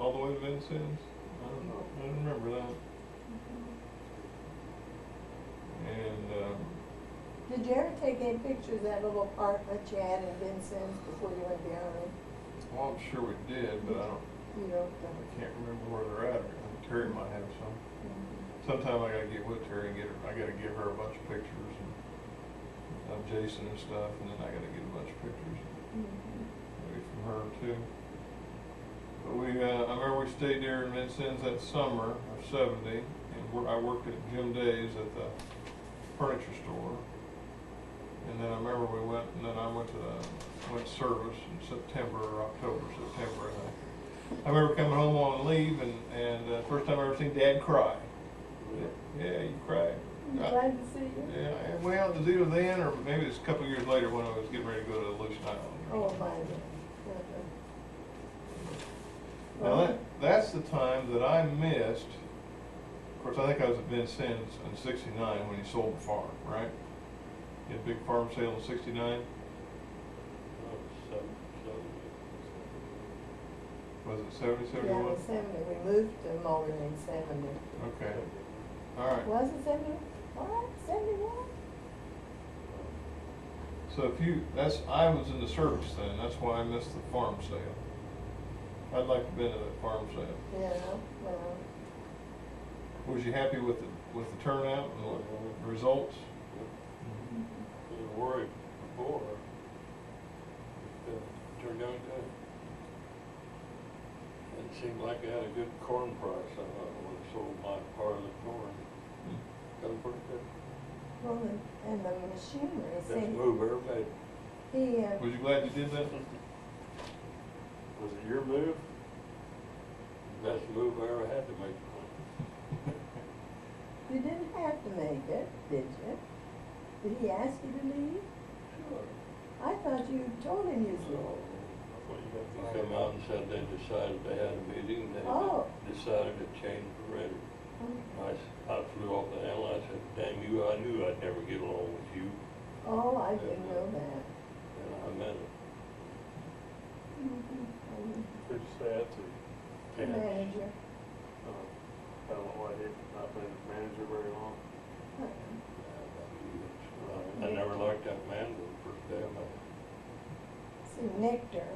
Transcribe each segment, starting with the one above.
all the way to Vincennes? I don't know, I don't remember that. And, Did you ever take any pictures of that little apartment you had in Vincennes before you went down there? well, I'm sure we did, but I You don't I think? can't remember where they're at. Terry might have some. Sometime I gotta get with Terry and I gotta give her a bunch of pictures of Jason and stuff, and then I gotta get a bunch of pictures, maybe from her too. But I remember we stayed there in Vincennes that summer of '70, and I worked at Jim Day's at the furniture store. And then I remember we went, and then I went to service in September or October, September, I think. I remember coming home on leave, and first time I ever seen Dad cry. Yeah, you cried. I'm glad to see you. Yeah, well, it was either then, or maybe it was a couple of years later when I was getting ready to go to Aleutian Island. Oh, my. Now that's the time that I missed. Of course, I think I was at Vincennes in '69 when he sold the farm, right? He had a big farm sale in '69. Was it 70, Yeah, 71? in 70. We moved to Mullen in 70. Okay. All right. Was it 70? What? 71? So I was in the service then. That's why I missed the farm sale. I'd like to have been to that farm sale. Yeah, well. Was you happy with the turnout and the results? I was worried before. It turned out good. It seemed like I had a good corn price. I would have sold my part of the corn. Done pretty good. Well, and the machinery, Best see, move ever made. he, Was you glad you did that? Was it your move? Best move I ever had to make. you didn't have to make it, did you? Did he ask you to leave? Sure. I thought you told him you was leaving. He come out and said they decided they had a meeting, they decided to change the rate. I flew off the handle, I said, damn you, I knew I'd never get along with you. Oh, I didn't know that. And I meant it. Who'd you say that to? The manager. I don't know why he not been manager very long. I never liked that man the first day I met him. See, Nectar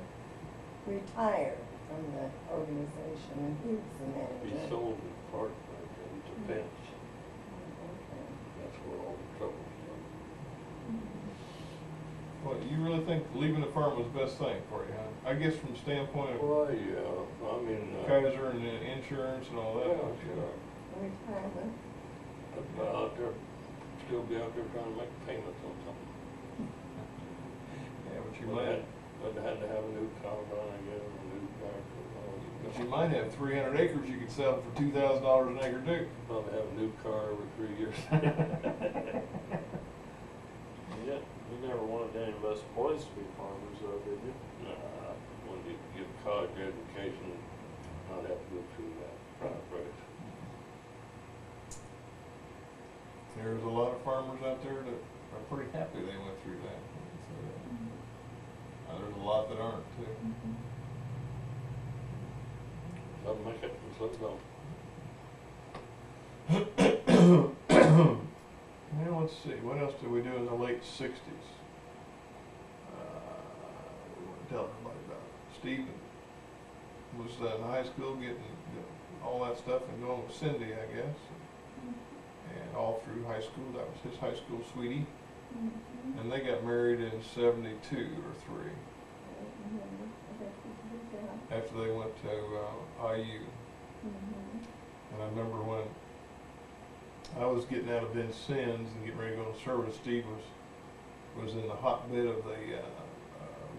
retired from the organization and he was the manager. He sold his part to Vince. Okay. That's where all the trouble started. Well, you really think leaving the farm was the best thing for you, huh? I guess from the standpoint of Well, yeah, I mean. Kaiser and the insurance and all that. Yeah, sure. Retirement. I'd be out there, still be out there trying to make payments on something. Yeah, but you But might. I'd had to have a new combine, I guess, a new tractor. But you might have 300 acres you could sell for $2,000 an acre too. Probably have a new car every 3 years. Yeah, you never wanted any of us boys to be farmers though, did you? Nah, when you get a college education, I'd have to go through that process. There's a lot of farmers out there that are pretty happy they went through that. There's a lot that aren't too. Doesn't make it, just let it go. Well, let's see, what else did we do in the late '60s? We want to tell everybody about it. Steve was in high school getting all that stuff and going with Cindy, I guess. And all through high school, that was his high school sweetie. And they got married in '72 or '3. After they went to IU. And I remember when I was getting out of Vincennes and getting ready to go to service, Steve was in the hotbed of the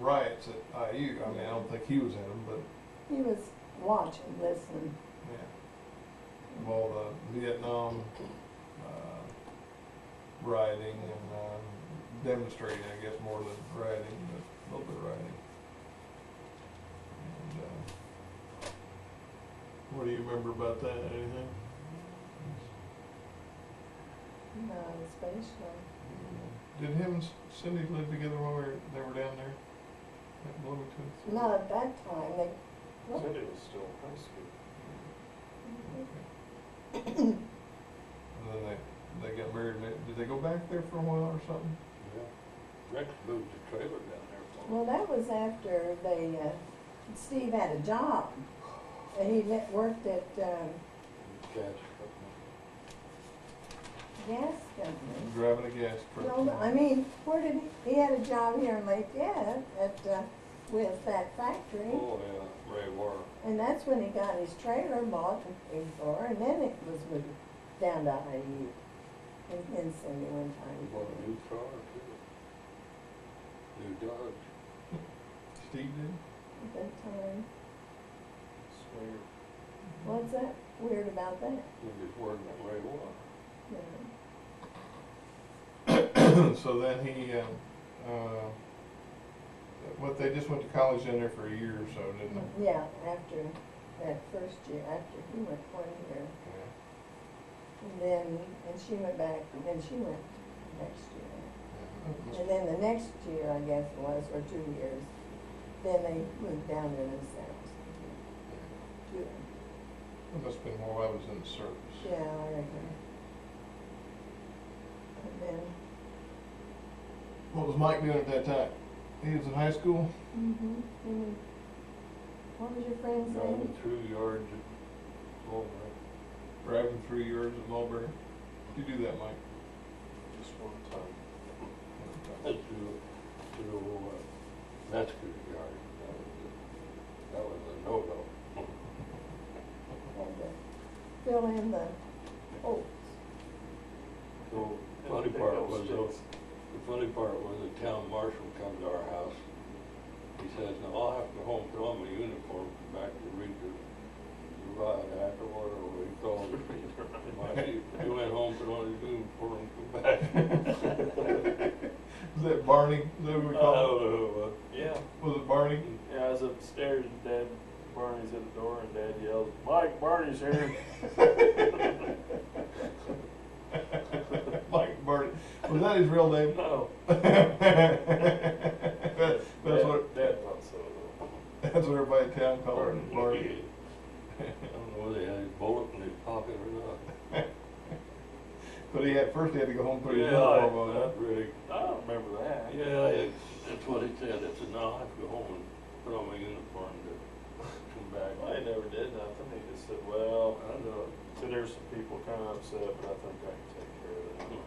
riots at IU. I mean, I don't think he was in them, but He was watching, listening. yeah, of all the Vietnam rioting and demonstrating, I guess, more than rioting, but a little bit of rioting. And what do you remember about that? Anything? No, especially. Did him and Cindy live together while they were down there at Bloomington? Not at that time. Cindy was still in high school. And then they got married, did they go back there for a while or something? Yeah. Rex moved the trailer down there for Well, that was after they, Steve had a job. And he worked at, gas gas company. Driving a gas truck. No, I mean, where did he had a job here in Lafayette at, with that factory. Oh, yeah, Ray War. And that's when he got his trailer bought and paid for, and then it was moved down to IU. And Cindy one He time. bought a new car too. New Dodge. Steve did? At that time. Swear. What's that weird about that? He was working at Ray War. Yeah. So then he, they just went to college in there for a year or so, didn't they? Yeah, after that first year, after he went 1 year. And then, and she went back, and then she went next year. And then the next year, I guess it was, or 2 years, then they moved down there themselves. Yeah, It must've been while I was in the service. yeah, I reckon. And then, What was Mike doing at that time? He was in high school? and what was your friend's Driving name? through yards at Walmart. Driving through yards at Mulberry? Did you do that, Mike? Just one time. To Metzger's yard. That was a no-go. Had to fill in the holes. So, funny part was, the funny part was the town marshal come to our house. He says, now I'll have to go home, put on my uniform, come back to read the riot act or whatever he called it. He went home, put on his uniform, come back. Was that Barney? Is that what we call him? Oh, Yeah. Was it Barney? Yeah, I was upstairs and Dad, Barney's at the door and Dad yells, Mike, Barney's here. Mike Barney. Was that his real name? No. That's what, Dad thought so though. that's what everybody in town called him, Barney. I don't know whether he had his bullet in his pocket or not. But first he had to go home and put his Yeah, uniform on. that really, I don't remember that. yeah, that's what he said. I said, no, I have to go home and put on my uniform to come back. Well, he never did nothing. He just said, well, I know. so there's some people kind of upset, but I think I can take care of it.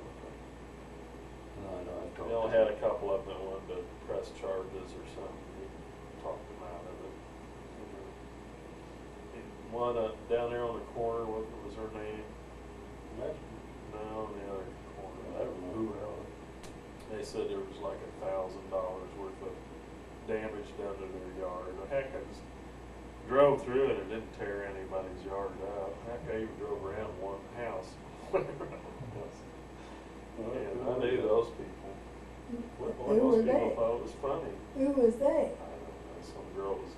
No, I They talked. only had a couple of them that wanted to press charges or something. He talked them out of it. One down there on the corner, what was her name? No, on the other corner. I don't know who else. They said there was like $1,000 worth of damage done to their yard. Heck, I just drove through it and didn't tear anybody's yard out. Heck, I even drove around one house. And I knew those people. Who Most were people they? thought it was funny. Who was they? I don't know, some girl was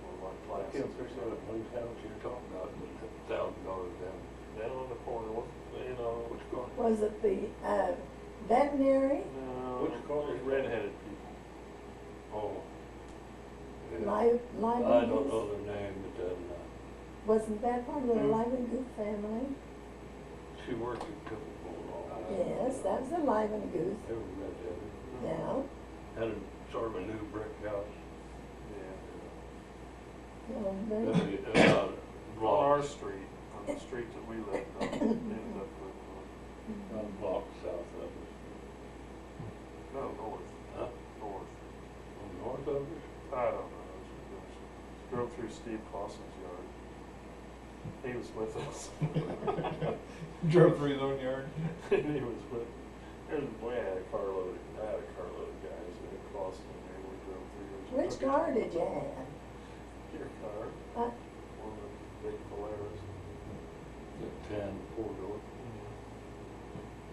one of my I classes can't or figure out something. whose house you're talking about, but $1,000 down. Down on the corner, you know. Which corner? Was it the, veterinary? No, Which corner? it's redheaded people. Oh. Yeah. Live I don't Goose? know their name, but then, Wasn't that part of the Hmm. Live and Goose family? she worked at Triple Bull. Yes, that was a Live and Goose. They were redheaded. Yeah. Had a sort of a new brick house. Yeah. No, About they- a On our block, street, on the street that we lived on, ended up living on. about a block south of us. No, north. Huh? North. North of us? I don't know. Drove through Steve Clausen's yard. He was with us. Drove through his own yard. And he was with, we had a carload of guys at Clausen and there we drove through. Which car did you have? Your car, Uh, one of the big Polaris. The 10 4-door.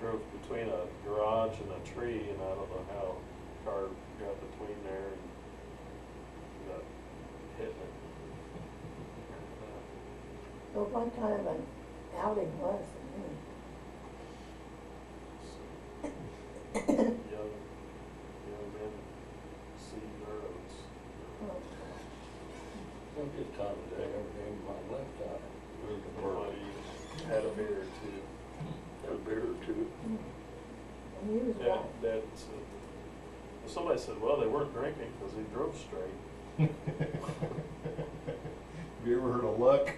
Drove between a garage and a tree and I don't know how the car got between there and got hit it. So what kind of an outing was it? Young men seeing roads. Oh. I'm just talking Sally said, well, they weren't drinking because he drove straight. Have you ever heard of luck?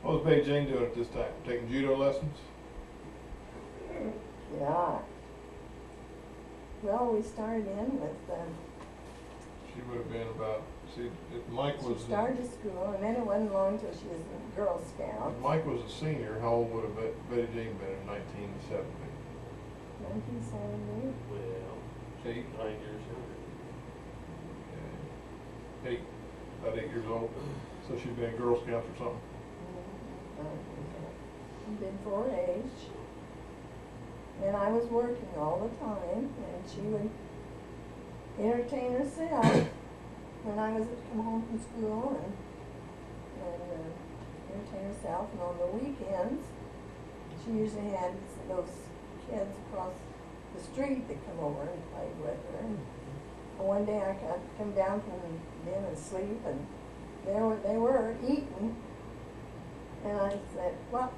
What was Betty Jane doing at this time? Taking judo lessons? Yeah. Well, we started in with, She would have been about, see, if Mike was, she started school, and then it wasn't long till she was in Girl Scouts. if Mike was a senior, how old would have Betty Jane been in 1970? 1970. Well, Eight? 9 years younger. Eight, about 8 years old. So she'd been in Girl Scouts or something. Before age. And I was working all the time, and she would entertain herself when I was come home from school and entertain herself. And on the weekends, she usually had those kids across the street that come over and played with her. And one day I got come down from being asleep, and there they were eating. And I said, well,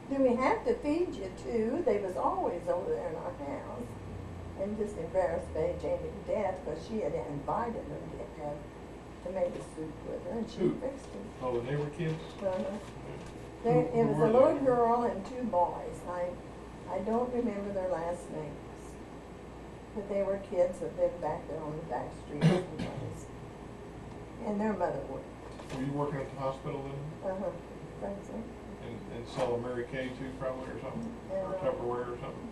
do we have to feed you too? They was always over there in our house. And just embarrassed Betty Jane to death because she had invited them to have tomato soup with her, and she Who? fixed it. Oh, the neighbor kids? There, Who it was were a they? little girl and two boys. I don't remember their last names. But they were kids that lived back there on the back street someplace. And their mother worked. Were you working at the hospital then? Thanks, sir. And sell a Mary Kay too, probably, or something? Or Tupperware or something?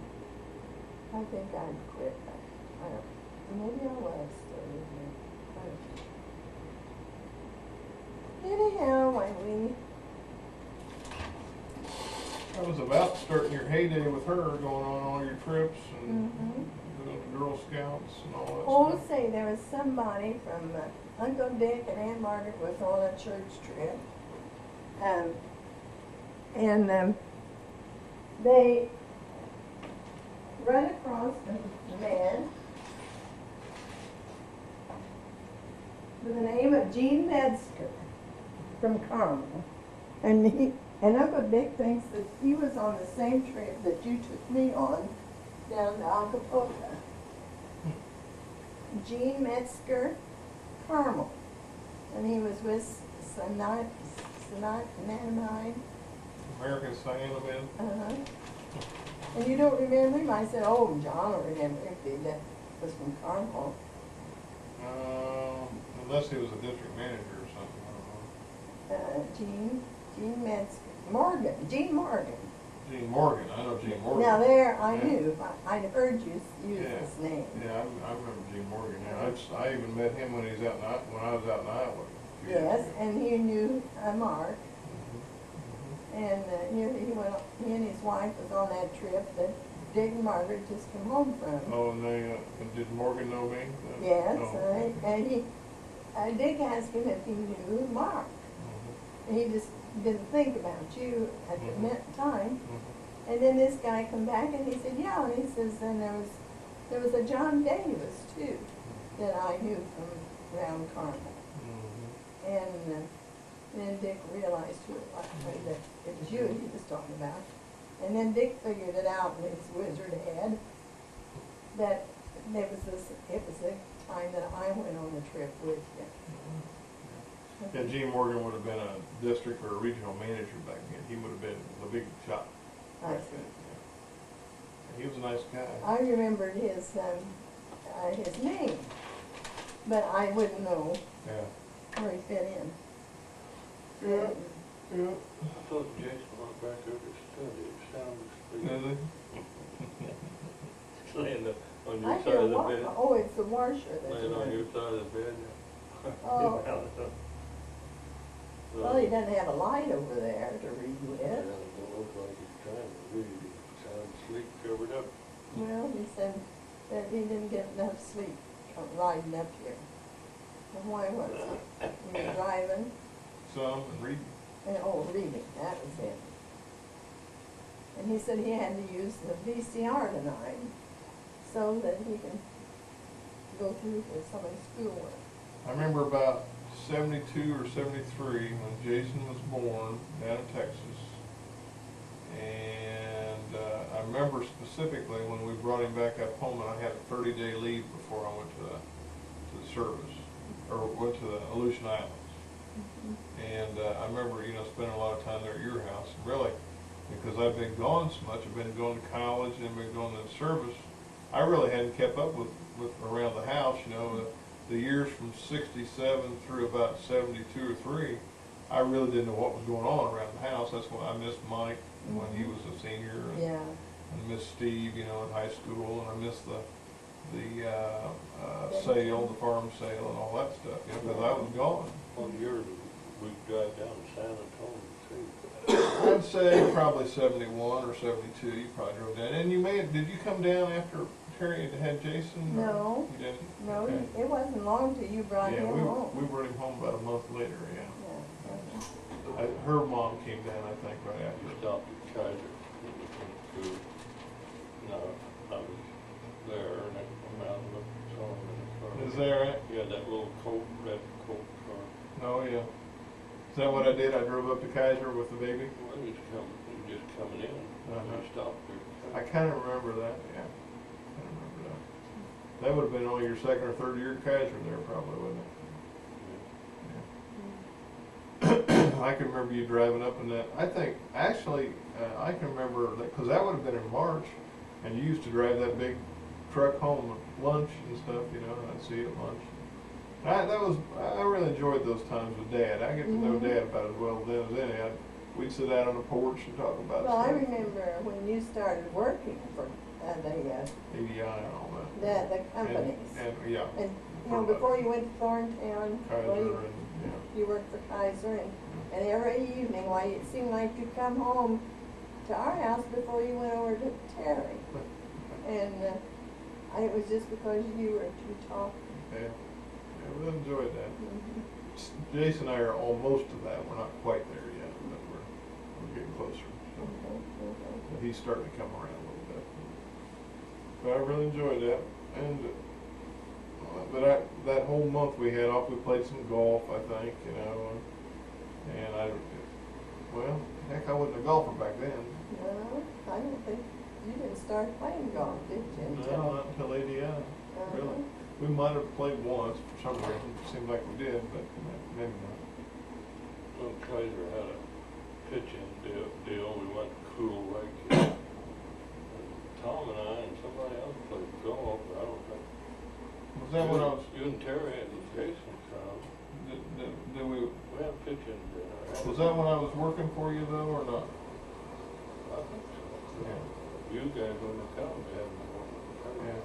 I think I'd quit. I don't, maybe I was still living. I don't know. Anyhow, when I was about starting your heyday with her, going on all your trips and doing the Girl Scouts and all that oh, stuff. say, there was somebody from Uncle Dick and Aunt Margaret was on a church trip. And they run across a man with the name of Gene Metzger from Carmel. And Uncle Dick thinks that he was on the same trip that you took me on down to Acapulco. Gene Metzger, Carmel. And he was with Nanamine. American Cyanamid. And you don't remember him? I said, oh, John will remember him. That was from Carmel. Unless he was a district manager or something, I don't know. Gene Metzger, Gene Morgan. Gene Morgan, I know Gene Morgan. Now there, I Yeah. knew, I'd heard you use Yeah. his name. Yeah, I remember Gene Morgan, yeah. I even met him when when I was out in Iowa. a few years Yes, ago. and he knew Mark. Mhm, And he and his wife was on that trip that Dick and Margaret just come home from. mhm. Oh, and and did Morgan know me? Yes, No. and Dick asked him if he knew Mark. Mhm, And he just didn't think about you at the time. mhm. And then this guy come back and he said, yeah, and he says, and there was a John Davis too that I knew from around Carmel. Mhm. And then Dick realized who it was, that it was you he was talking about. And then Dick figured it out in his wizard head that it was the time that I went on the trip with you. Yeah, Gene Morgan would have been a district or a regional manager back then. He would have been the big shot. I see. Yeah. He was a nice guy. I remembered his name, but I wouldn't know Yeah. where he fit in. Yeah. Yeah. I thought Jason went back over to study sound Did asleep. Laying on I your side hear of the bed. oh, it's the washer that's Laying on running. your side of the bed. Oh. So, Well, he doesn't have a light over there to read yeah, with. it don't look like he's trying to read. He sounds asleep, covered up. Well, he said that he didn't get enough sleep riding up here. And why was it? He was driving, some and reading. and, reading, that was it. And he said he had to use the VCR tonight so that he can go through with some of his schoolwork. I remember about 72 or 73 when Jason was born down in Texas. And I remember specifically when we brought him back up home, and I had a 30-day leave before I went to the service, or went to the Aleutian Islands. And I remember, spending a lot of time there at your house, and really, because I've been gone so much, I've been going to college and been going to the service, I really hadn't kept up with around the house, the years from 67 through about 72 or 3, I really didn't know what was going on around the house. That's when I missed Mike when he was a senior, and Yeah, I missed Steve, in high school, and I missed the sale, the farm sale, and all that stuff, because I was gone. What year did we drive down to San Antonio too? I'd say probably 71 or 72. You probably drove down, and did you come down after Terry had Jason? or No. You didn't. no, Okay. it wasn't long till you brought Yeah, him home. we brought him home about a month later. Yeah. Yeah. Her mom came down, I think, right We after. stopped at Kaiser. No, I was there and I come out and looked and saw him in the car. Is that right? He had that little coat, red coat car. Oh, yeah. Is that what I did? I drove up to Kaiser with the baby? Well, he was just coming in. Uh-huh. He stopped there. I kind of remember that, yeah. I remember that. That would have been only your second or third year at Kaiser there, probably, wouldn't it? I can remember you driving up in that. I think, actually, I can remember that, because that would have been in March, and you used to drive that big truck home at lunch and stuff, and I'd see you at lunch. I really enjoyed those times with Dad. I get to know Dad about as well then as any. We'd sit out on the porch and talk about Well, I stuff. remember when you started working for the ADI and all that. the companies. And, yeah, And, before you went to Thorntown, Kaiser well, and, you worked for Kaiser, and every evening, why, it seemed like you'd come home to our house before you went over to Terry. And it was just because you talked. yeah, we enjoyed that. Jason and I are almost to that. We're not quite there yet, but we're getting closer. So. But he's starting to come around a little bit. But I really enjoyed that. And that whole month we had off, we played some golf, I think, and well, heck, I wasn't a golfer back then. No, I don't think, you didn't start playing golf, did you? No, not until ADI, really. We might have played once for some reason. It seemed like we did, but maybe not. Well, Kaiser had a pitching deal. We went to Cool Lake. And Tom and I and somebody else played golf, but I don't think. Was that when I was? You and Terry and Jason come. Did we? We had pitching dinner. Was that when I was working for you though, or not? I think so. Yeah. You guys wouldn't have come, we had Yeah.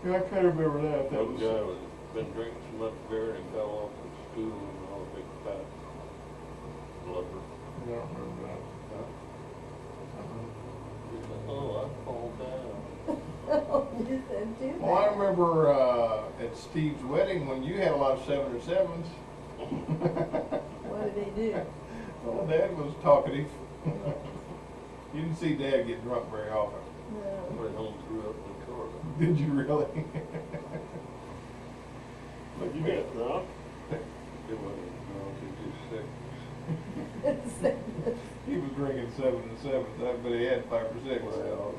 Yeah, I kind of remember that. That One was. guy was been drinking so much beer and fell off the stool and all a big fat blubber. I don't remember that. He said, "Oh, I fall down." Oh, you said do that. Well, I remember at Steve's wedding when you had a lot of 707s. What did he do? Well, Dad was talkative. You didn't see Dad get drunk very often. No. Went home, threw up in the toilet. Did you really? You got drunk? It wasn't drunk, he was just sick. He was drinking 7 but he had 5 or 6. Well,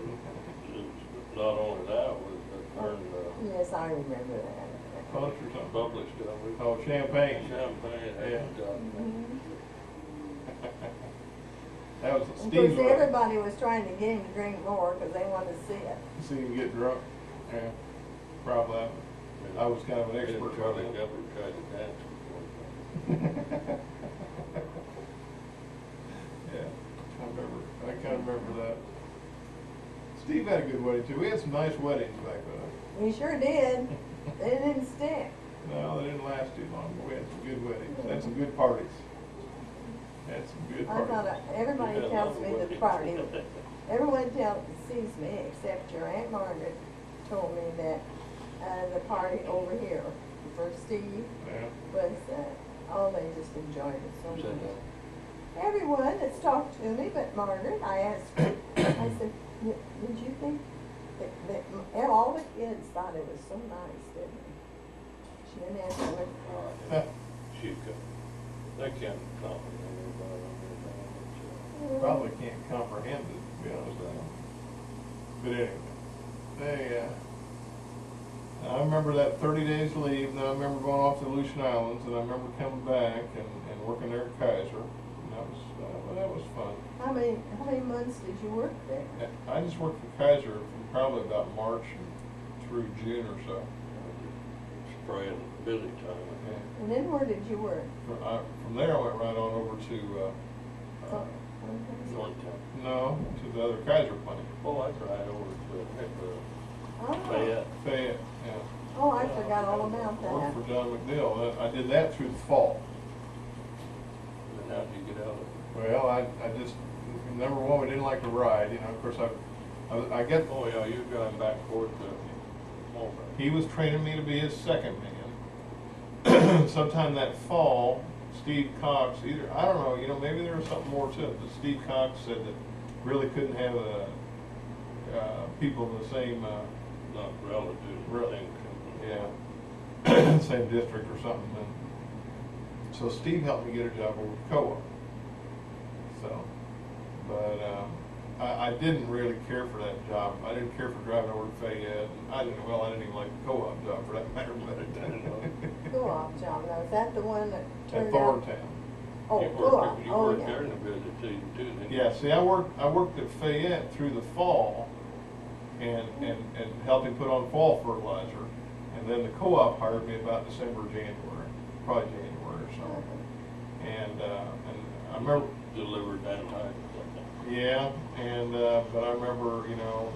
not only that, was it turned Yes, I remember that. Punch or something. bubbly stuff. Oh, champagne. Champagne. Yeah. Mhm. That was Of Steve's course, wedding. everybody was trying to get him to drink more because they wanted to see it. See him get drunk. Yeah, probably. I was kind of an expert. Charlie on that. Gubber tried to dance before. Yeah, I kind of remember that. Steve had a good wedding too. We had some nice weddings back then. We sure did. They didn't stick. No, they didn't last too long, but we had some good weddings. Had some good parties. Had some good I parties. thought, everybody Yeah, tells me lovely the party, everyone sees me, except your Aunt Margaret told me that, the party over here for Steve Yeah. was, oh, they just enjoyed it so Who said much. that? Everyone that's talked to me, but Margaret, I asked her, I said, did you think that all the kids thought it was so nice, didn't they? She didn't answer what. She could. They can't compliment anybody on their probably can't comprehend it, to be honest with you. But anyway, I remember that 30 days leave, and then I remember going off to the Aleutian Islands, and I remember coming back and working there at Kaiser, and that was fun. How many months did you work there? I just worked for Kaiser from probably about March through June or so. Spraying busy time. Yeah. And then where did you work? From there, I went right on over to, Thorntown. no, to the other Kaiser plant. Oh, that's right, over to Oh. Fayette. Fayette, yeah. Oh, I forgot all about that. Worked for John McDill. I did that through the fall. And then how'd you get out of it? Well, I just, number one, we didn't like to ride, you know, of course, I get, Oh, yeah, you were going back and forth to Mulberry. he was training me to be his second man. Sometime that fall, Steve Cox, I don't know, you know, maybe there was something more to it, but Steve Cox said that really couldn't have people in the same, Not relative, Really? thing. yeah, same district or something. And so Steve helped me get a job over with Co-op. So, but I didn't really care for that job. I didn't care for driving over to Fayette. I didn't even like the Co-op job for that matter. But Co-op job, now is that the one that at turned out? Thorntown. Oh, You co-op, oh, worked yeah. there in the busy season too, didn't you? Yeah, see, I worked at Fayette through the fall, and helped him put on fall fertilizer, and then the co-op hired me about December, January, probably January or so. And I remember. Delivered that time. Yeah, and but I remember, you know,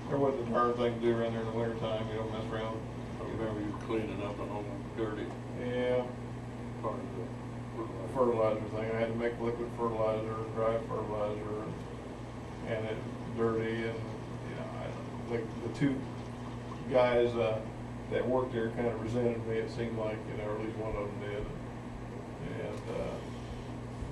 there wasn't a darn thing to do around there in the wintertime, you know, mess around. I remember you cleaning up and all dirty Yeah, part of the fertilizer thing. I had to make liquid fertilizer, dry fertilizer, and it dirty, and you know, the two guys that worked there kind of resented me. It seemed like, you know, or at least one of them did. And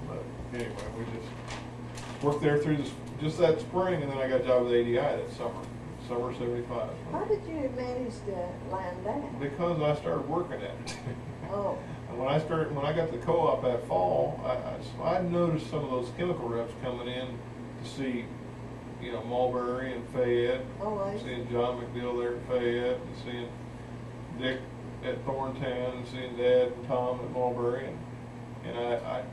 but anyway, we just worked there through just that spring, and then I got a job with ADI that summer '75. How did you manage to land that? Because I started working at it. Oh. And when I got the co-op that fall, I noticed some of those chemical reps coming in to see, you know, Mulberry and Fayette. Oh, I see. Seeing John McDill there at Fayette, and seeing Dick at Thorntown, and seeing Dad and Tom at Mulberry, and I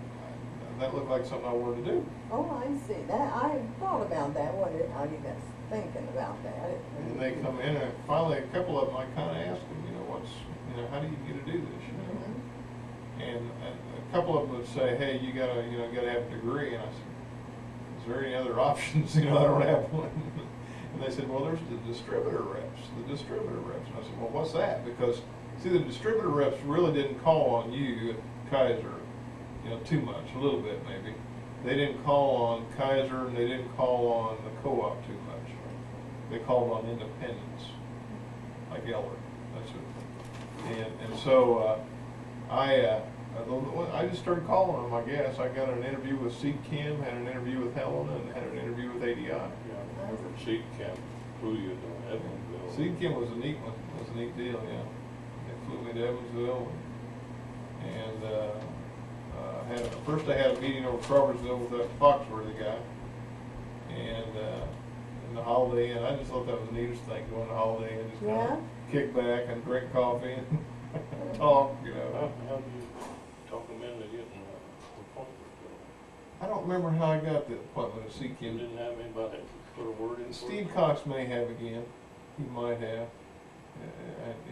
that looked like something I wanted to do. Oh, I see. That, I thought about that. What, how you guys thinking about that? And they come in, and finally a couple of them, I kind of asked them, you know, how do you get to do this, you know? Mhm. And a couple of them would say, hey, you gotta have a degree. And I said, is there any other options? You know, I don't have one. And they said, well, there's the distributor reps. And I said, well, what's that? Because, see, the distributor reps really didn't call on you at Kaiser, you know, too much, a little bit maybe. They didn't call on Kaiser, and they didn't call on the co-op too much. They called on independents, like Eller, that sort of thing. And so I just started calling them, I guess. I got an interview with Seed Chem, had an interview with Helen, and had an interview with ADI. Yeah, I remember Seed Camp flew you to Evansville. Seed Chem was a neat one. It was a neat deal, yeah. They flew me to Evansville, and first I had a meeting over Crawfordsville with that Foxworthy guy, and the Holiday Inn. I just thought that was the neatest thing, going to Holiday Inn, just kind Yeah? of kick back and drink coffee and talk, you know. How did you talk them into getting appointment? I don't remember how I got the appointment at Seed You Chem. didn't have anybody put a word in for Steve it? Cox may have again. He might have.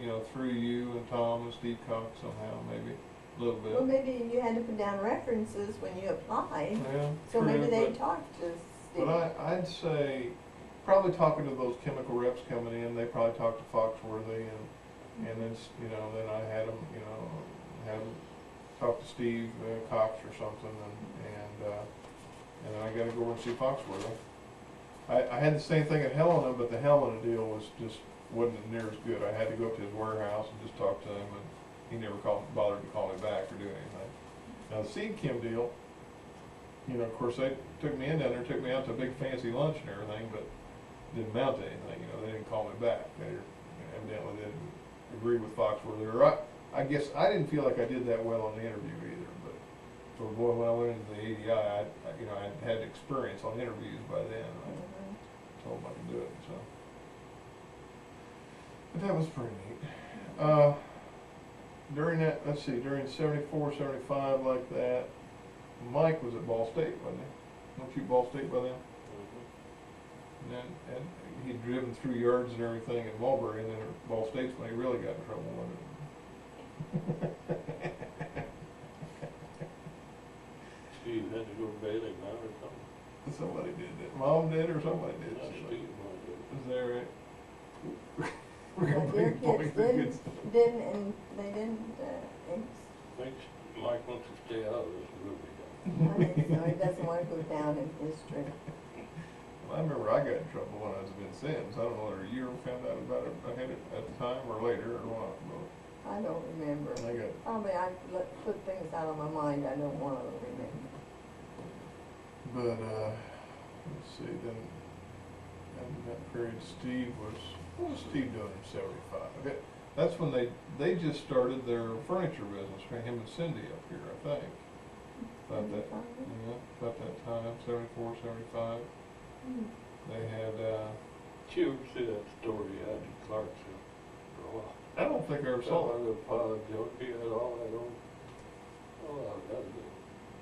You know, through you and Tom and Steve Cox somehow, maybe a little bit. Well, maybe you had to put down references when you applied, Yeah, so true, maybe they but- talked to Steve. But I'd say, probably talking to those chemical reps coming in, they probably talked to Foxworthy, and then, you know, then I had them, you know, had them talk to Steve Cox or something, and then I gotta go over and see Foxworthy. I had the same thing at Helena, but the Helena deal wasn't near as good. I had to go up to his warehouse and just talk to him, and he never bothered to call me back or do anything. Now the Seed Chem deal, you know, of course, they took me in down there, took me out to a big fancy lunch and everything, but didn't amount to anything, you know, they didn't call me back. They evidently didn't agree with Foxworthy, or I guess I didn't feel like I did that well on the interview either, but So boy, when I went into the ADI, you know, I had experience on interviews by then. Mhm. I told them I could do it, so. But that was pretty neat. During that, let's see, during 74, 75, like that, Mike was at Ball State, wasn't he? Weren't you at Ball State by then? Mhm. And he'd driven through yards and everything in Mulberry, and then at Ball State's when he really got in trouble, wasn't it? Steve had to go to Bailey now or something. Somebody did that. Mom did or somebody did. Not Sheila. Steve, might do. Is that right? We're gonna But your bring boys kids to good didn't, stuff. didn't, and they didn't, I think Mike wants to stay out of this movie. I think so, he doesn't wanna go down in history. Well, I remember I got in trouble when I was in Sims. I don't know whether you found out about it ahead at the time or later or what, I don't remember. but I got, Probably I put things out of my mind I don't wanna remember. but, let's see, then, in that period, Steve was, what was Steve doing in 75? Okay, that's when they just started their furniture business, him and Cindy up here, I think. About that, yeah, about that time, 74, 75. Hmm. They had, Did you ever see that story out in Clarksville for a while? I don't think I ever saw it. The pile of junk, he had all that on. Oh, that was it.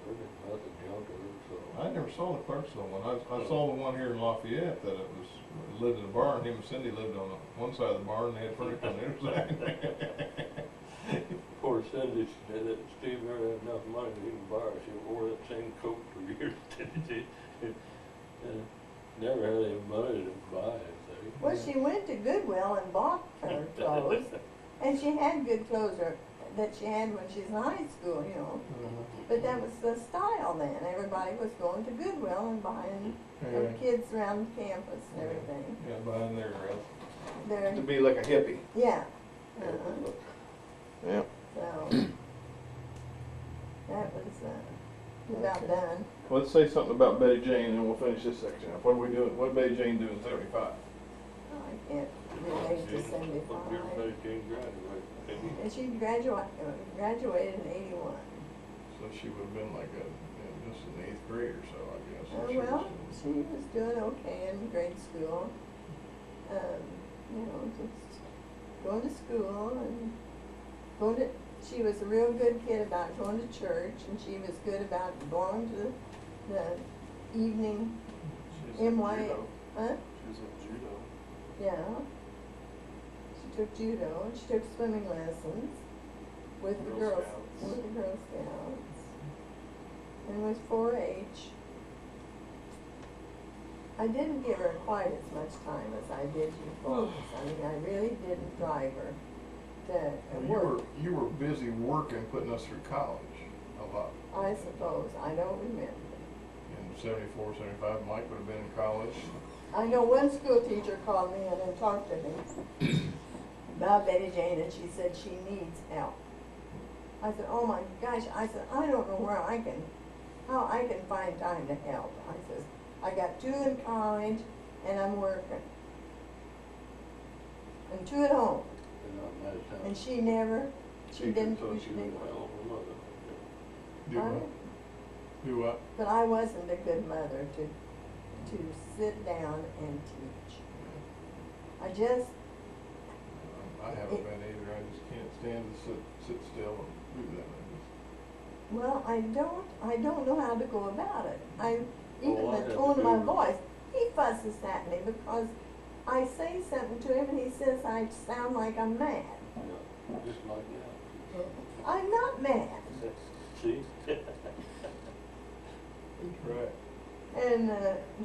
There was nothing junk in it, so. I never saw the Clarksville one. I saw the one here in Lafayette that it lived in a barn. Him and Cindy lived on one side of the barn, and they had furniture on the other side. Poor Cindy said that Steve never had enough money to even buy her. She wore that same coat for years, didn't she? And never had any money to buy it, see? Well, she went to Goodwill and bought her clothes, and she had good clothes that she had when she was in high school, you know. But that was the style then. Everybody was going to Goodwill and buying Yeah. kids around campus and everything. Yeah, behind there, They're, to be like a hippie. yeah. Uh-huh. Yeah. So, that was about Okay. done. Let's say something about Betty Jane, and we'll finish this section up. What are we doing? What did Betty Jane do in 75? I can't relate to 75. Everybody can graduate. And she graduated in 81. So she would have been like just in the 8th grade or so, I guess. Well, she was doing okay in grade school. You know, just going to school and she was a real good kid about going to church, and she was good about going to the evening She's in MY. judo. Huh? She's in judo. Yeah. She took judo and she took swimming lessons with the Girl girls, Scouts. with the Girl Scouts, and was 4-H. I didn't give her quite as much time as I did you folks. I mean, I really didn't drive her to work. You were busy working, putting us through college a lot. I suppose. I don't remember. In 74, 75, Mike would have been in college. I know one school teacher called me in and talked to me about Betty Jane, and she said she needs help. I said, oh my gosh, I said, I don't know how I can find time to help. I says, I got 2 in college and I'm working. And 2 at home. And she didn't push me. Do what? Do what? But I wasn't a good mother to sit down and teach. I just, I haven't been either. I just can't stand to sit still and do that. well, I don't know how to go about it. Even Oh, I the have tone to of my do- voice, he fusses at me because I say something to him and he says I sound like I'm mad. Yeah, just like that. I'm not mad. See? Right. And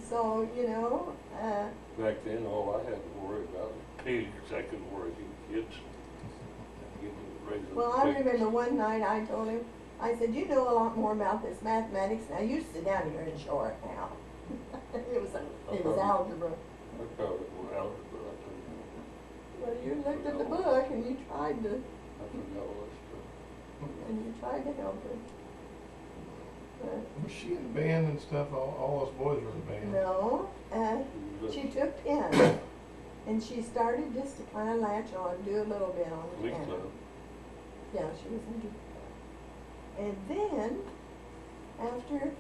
so, you know, Back then, all I had to worry about was pigs. I couldn't worry about kids. well, I remember one night I told him, I said, you know a lot more about this mathematics. Now you sit down here and show it now. it was algebra. I probably went algebra, I think. Well, you looked at the book and you tried to, I forgot all that stuff. help her. But Was she in the band and stuff? All us boys were in the band. no, she took piano, and she started just to kind of latch on, do a little bit on the Glee piano. club. Yeah, she was in Glee Club. And then after,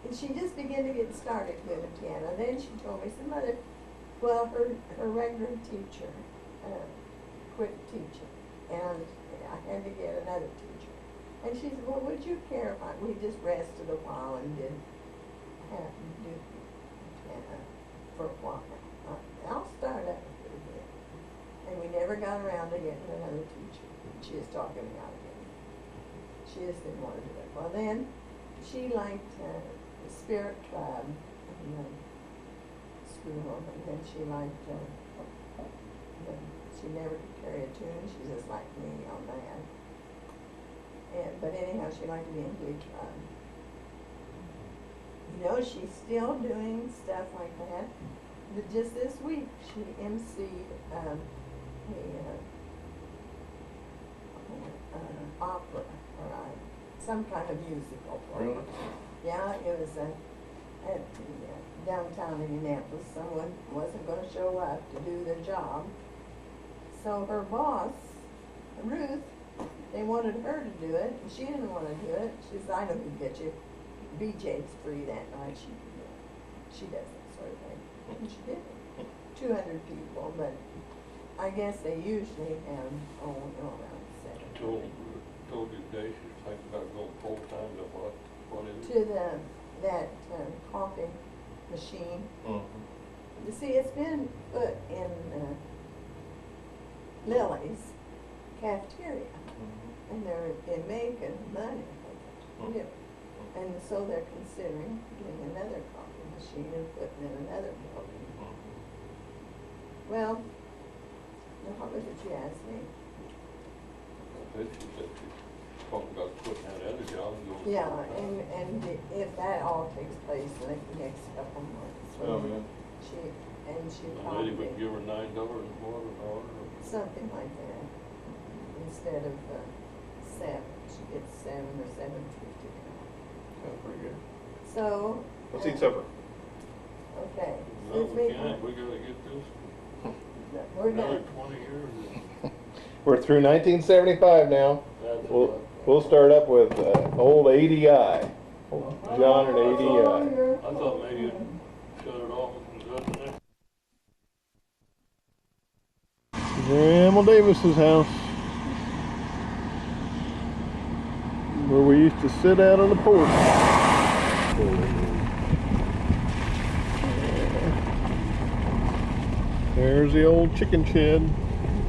and she just began to get started with the piano. Then she told me some other, well, her regular teacher quit teaching, and I had to get another teacher. And she said, well, would you care if we just rested a while and did have to do piano for a while? I'll start up again. And we never got around to getting another teacher. She was talking me out again. She just didn't want to do it. Well, then she liked the Spirit Club in the school, and then she liked, she never could carry a tune. She's just like me on that. But anyhow, she liked to be in Glee Club. You know, she's still doing stuff like that. But just this week, she emceed opera, or some kind of musical. Really? Yeah, it was at the downtown Indianapolis. Someone wasn't going to show up to do their job. So her boss, Ruth, they wanted her to do it, and she didn't want to do it. She said, I know who can get you. BJ's free that night. She can do it. She does that sort of thing. And she did it. 200 people, but I guess they usually have, around 700. Told you today she's thinking about going full-time to what is To it? that coffee machine. Mm-hmm. You see, it's been put in Lily's cafeteria, and they're making money with it. And so they're considering getting another coffee machine and putting in another building. Well, what was it you asked me? She said she's talking about quitting that other job and going Yeah, full-time. and if that all takes place in the next couple of months. Oh, yeah. She The probably, lady would give her $9 more an hour. something like that, instead of 7, she gets 7 or 7.50 an hour. Sounds pretty good. So. Let's eat supper. Okay. No, Since we can't, we gotta get this we're another done. 20 years. We're through 1975 now. That's We'll start up with old ADI. Old John and ADI. I thought maybe you'd shut it off and go to next. Grandma Davis's house, where we used to sit out on the porch. There's the old chicken shed.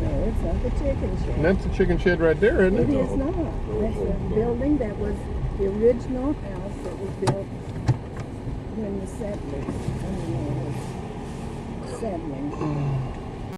No, it's not the chicken shed. And that's the chicken shed right there, isn't It it? is not. That's a building that was the original house that was built when the settlers, settling.